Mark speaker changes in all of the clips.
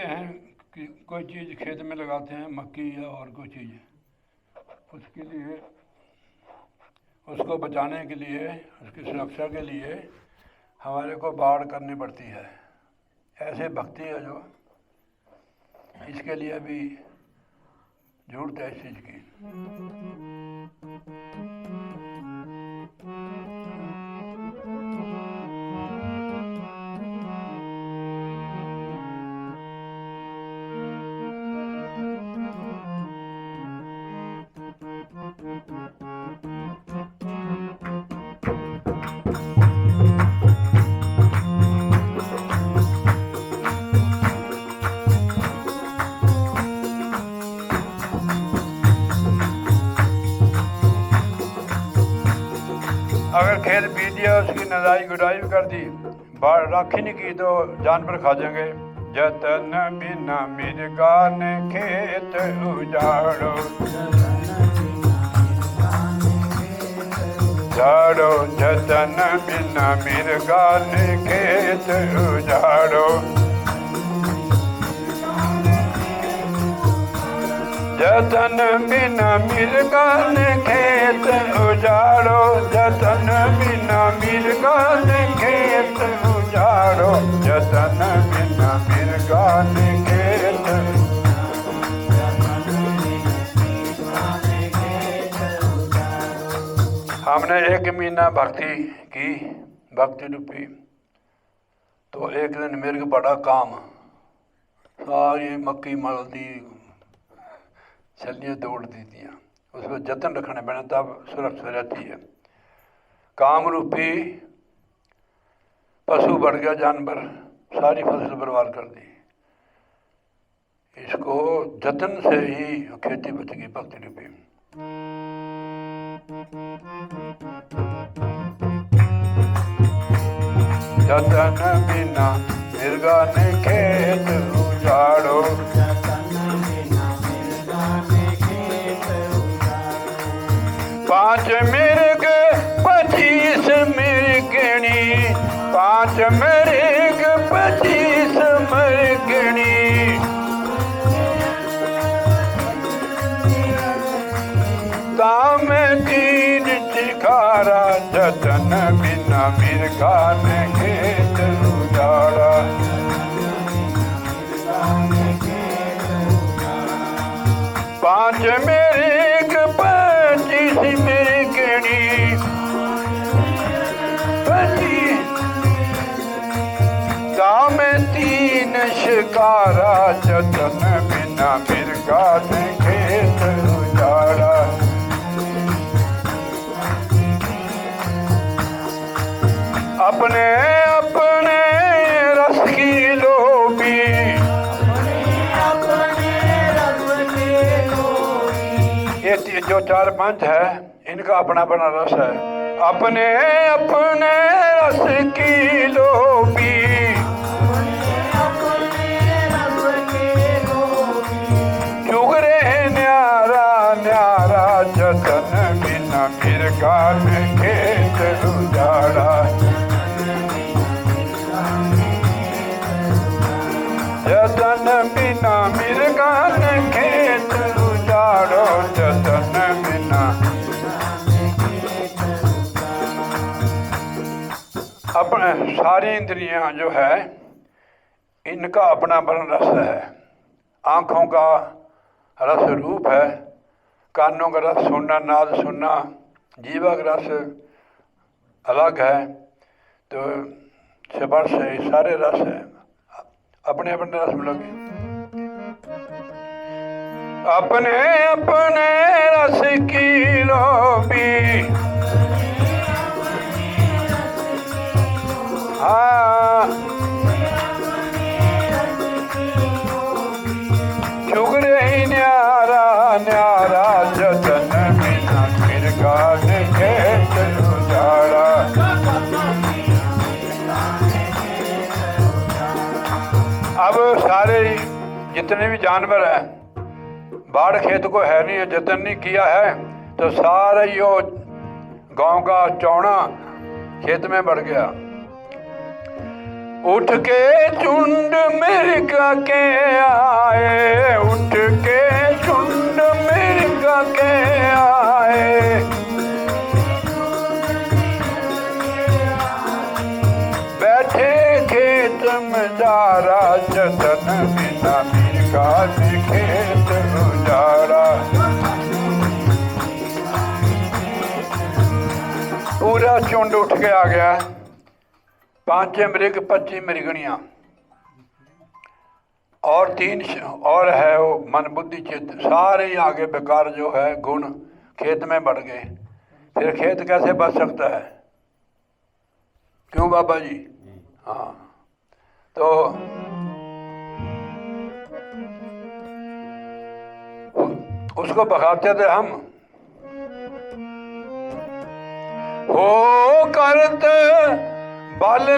Speaker 1: देखते हैं कि कोई चीज़ खेत में लगाते हैं, मक्की या और कोई चीज़, उसके लिए, उसको बचाने के लिए, उसकी सुरक्षा के लिए हमारे को बाड़ करनी पड़ती है। ऐसे भक्ति है जो इसके लिए भी जरूरत है इस चीज़ की। अगर खेत बीत दिया, उसकी नदाई गुडाई भी कर दी, बाढ़ राखी नहीं की तो जानवर खा जाएंगे। जतन बिना मिर्गा ने खेत उजाड़ो, उजाड़ो, जतन बिना मिर्गा ने खेत उजाड़ो, जतन बिना मिर्गा ने खेत उजाड़ो, जतन बिना मिर्गा ने खेत उजाड़ो, जतन बिना मिर्गा ने खेत। हमने 1 महीना भक्ति की, भक्ति रूपी, तो एक दिन मिर्ग पड़ा काम, सारी मक्की मल दी, छलियाँ तोड़ दी थी। उसको जतन रखने पड़े तब सुरक्षा रहती है। काम रूपी पशु बढ़ गया, जानवर सारी फसल बर्बाद कर दी। इसको जतन से ही खेती बचेगी, भक्ति रूपी। जतन बिना मिर्गा ने खेत उजाड़ो, 5 मिर्ग 25 मिर्गणी, 5 मिर्ग 25 मिर्गणी, दाम 3 चिकारा, जतन बिना मिर्गा ने खेत उजाड़ा। पाँच मिर्ग 25 मिर्गणी, 25 दाम 3 शिकारा, जतन बिना मिर्गा ने खेत उजाड़ा। अपने अपने रस की लोभी, ये जो 4 पंच है इनका अपना अपना रस है। अपने अपने रस की लोभी, चुगरे न्यारा न्यारा, जतन बिना मिर्गा ने खेत उजाड़ा। जतन बिना मिर्गा ने खेत उजाड़ो, जतन बिना। अपने सारी इंद्रियां जो है इनका अपना अपना रस है। आँखों का रस रूप है, कानों का रस सुनना, नाद सुनना, जीवा का रस अलग है, तो स्पर्श है, सारे रस है, अपने अपने रस में लगे। अपने अपने रस की लोभी, हाँ, चुगरे न्यारा न्यारा, जतन बिना मिर्गा ने खेत उजाड़ा। अब सारे जितने भी जानवर हैं, बाढ़ खेत को है नहीं, जतन नहीं किया है, तो सारा यो गांव का चौड़ा खेत में बढ़ गया। उठ के झुंड मृग के आए, उठ के झुंड मृग के आए, बैठे खेत में जारा, जतन बिना बिका खेत गुजारा। पूरा झुंड उठ के आ गया, 5 मृग 25 मृगणियां और 3 और है वो मन बुद्धि चित्त, सारे ही आगे बेकार जो है गुण खेत में बढ़ गए। फिर खेत कैसे बच सकता है? क्यों बाबा जी? हाँ, तो उसको बखाते थे हम, हो करत बाले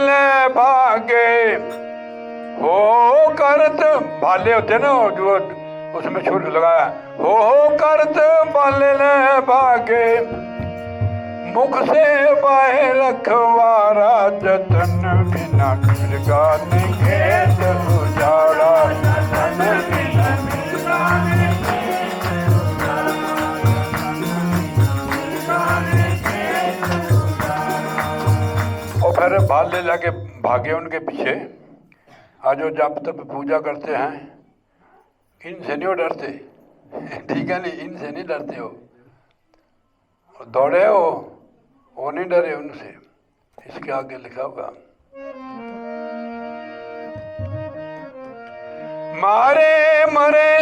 Speaker 1: भागे, हो करत भाले होते ना जो उसमें छूट लगाया, हो करत बाले भागे, मुख से बाहर रखवारा, जतन बिना मिर्गा ने खेत उजाड़ा, जतन बिना मिर्गा ने खेत उजाड़ा। और फिर भाले लगे भागे उनके पीछे। आज जो जब तब पूजा करते हैं, इनसे नहीं डरते, ठीक है नहीं, इनसे नहीं डरते हो, दौड़े हो, वो नहीं डरे उनसे। इसके आगे लिखा होगा, मारे मरे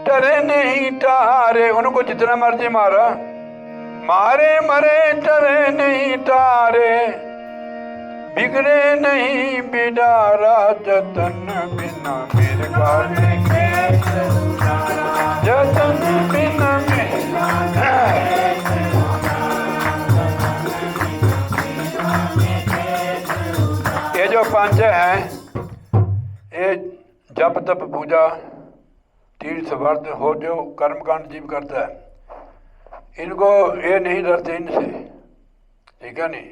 Speaker 1: डरे नहीं टारे, उनको जितना मर्जी मारा, मारे मरे डरे नहीं टारे, बिगड़े नहीं बिडारा, जतन बिना मिर्गा ने खेत उजाड़ा, जतन बिना मिर्गा। ये जो 5 हैं, ये जप तप पूजा तीर्थ व्रत हो जो कर्मकांड जीव करता है, इनको ये नहीं डरते इनसे, ठीक है नहीं।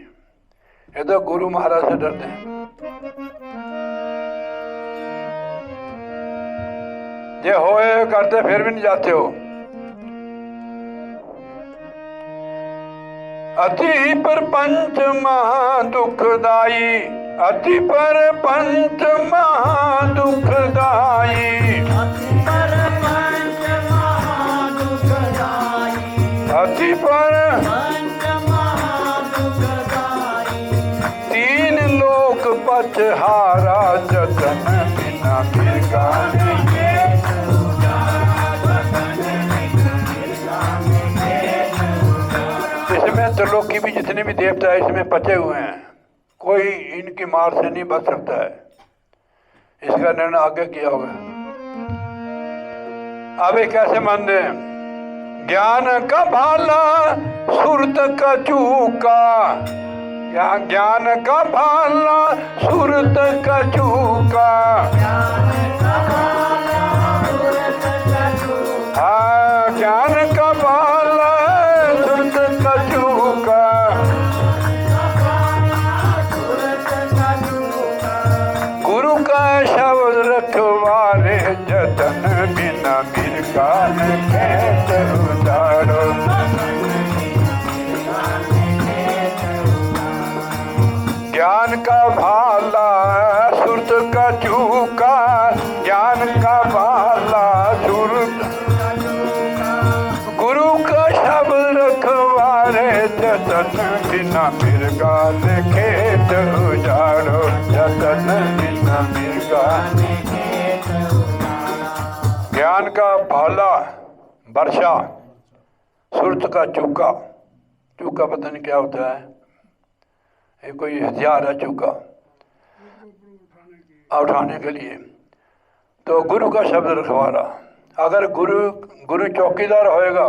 Speaker 1: ये तो गुरु महाराज से डरते हैं। ये होए करते फिर भी नहीं जाते हो। अति पर पंच महा दुखदाई, अति पर पंच महा दुखदाई, अति पर पंच महा दुखदाई, अति पर पंच महा दुखदाई, 3 लोक पचहारा, जतन बिना मिर्गा ने खेत उजाड़ा, जतन बिना मिर्गा ने खेत उजाड़ा। इसमें त्रिलोकी भी जितने भी देवता है इसमें पचे हुए हैं, कोई इनकी मार से नहीं बच सकता है। इसका निर्णय आगे किया होगा। अब ये कैसे मान दे? ज्ञान का भाला सुरत का चूका, या ज्ञान का भाला सुरत का चूका, हाँ ज्ञान का भाला सुरत का चूका, गुरु का शब्द रखवारे, जतन बिना मिर्गा ने खेत उजाड़ो। ज्ञान का भाला सुरत का चूका, ज्ञान का भाला सुरत, गुरु का शब्द रखवारे, जतन बिना मिर्गा ने खेत उजाड़ो, जतन बिना मिर्गा ने खेत उजाड़ो। ज्ञान का भाला वर्षा, सुरत का चूका, चूका पता नहीं क्या होता है, ये कोई हथियार है चूका उठाने के लिए। तो गुरु का शब्द रखवारा, अगर गुरु चौकीदार होएगा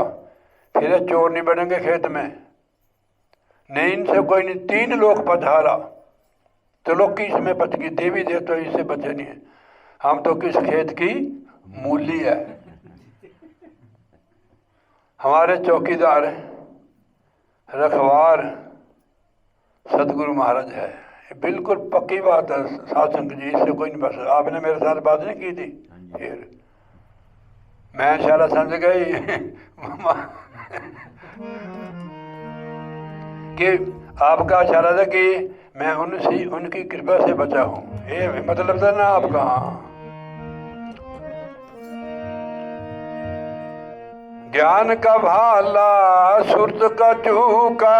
Speaker 1: फिर ये चोर नहीं बनेंगे खेत में, नहीं इनसे कोई नहीं। 3 लोग पधारा, तो लोग की इसमें बच गई, देवी देवता इससे बचे नहीं है। हम तो किस खेत की मूली है, हमारे चौकीदार रखवार सदगुरु महाराज है। बिल्कुल पक्की बात है साध संगत जी, इससे कोई नहीं बस। आपने मेरे साथ बात नहीं की थी, फिर मैं इशारा समझ गई कि आपका इशारा था कि मैं उनसे उनकी कृपा से बचा हूँ, ये मतलब था ना आपका। हाँ, ज्ञान का भाला सुरत का चूका,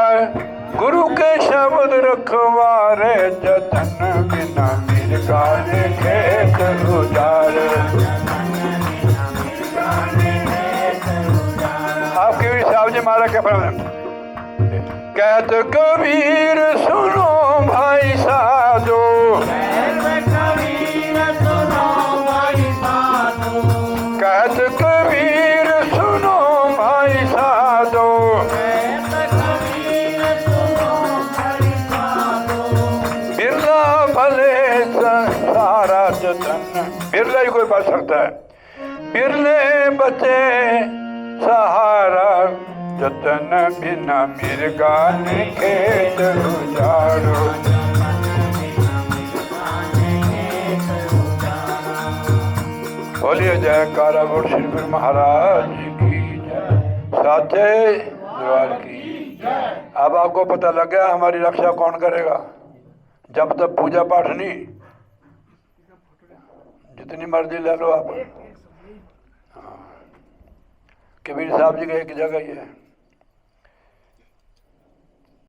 Speaker 1: गुरु के शब्द रखवारे, जतन बिना मेरे गाने खेत उजारे। आपके भी साहब जी मारा क्या फरमा, कहत कबीर सुनो भाई साधो, कहत कबीर सुनो भाई साधो, बिरला भले सारा जतन, बिरला ही कोई बच सकता है, बिरले बचे सहारा, जतन बिना मिर्गा ने खेत उजाड़ो। बोलिए जयकारा बोल श्री गुरु महाराज की जय, साथे दरबार की जय। अब आपको पता लग गया हमारी रक्षा कौन करेगा। जब तक पूजा पाठ नहीं, जितनी मर्जी ले लो आप। कबीर साहब जी का एक जगह ही है।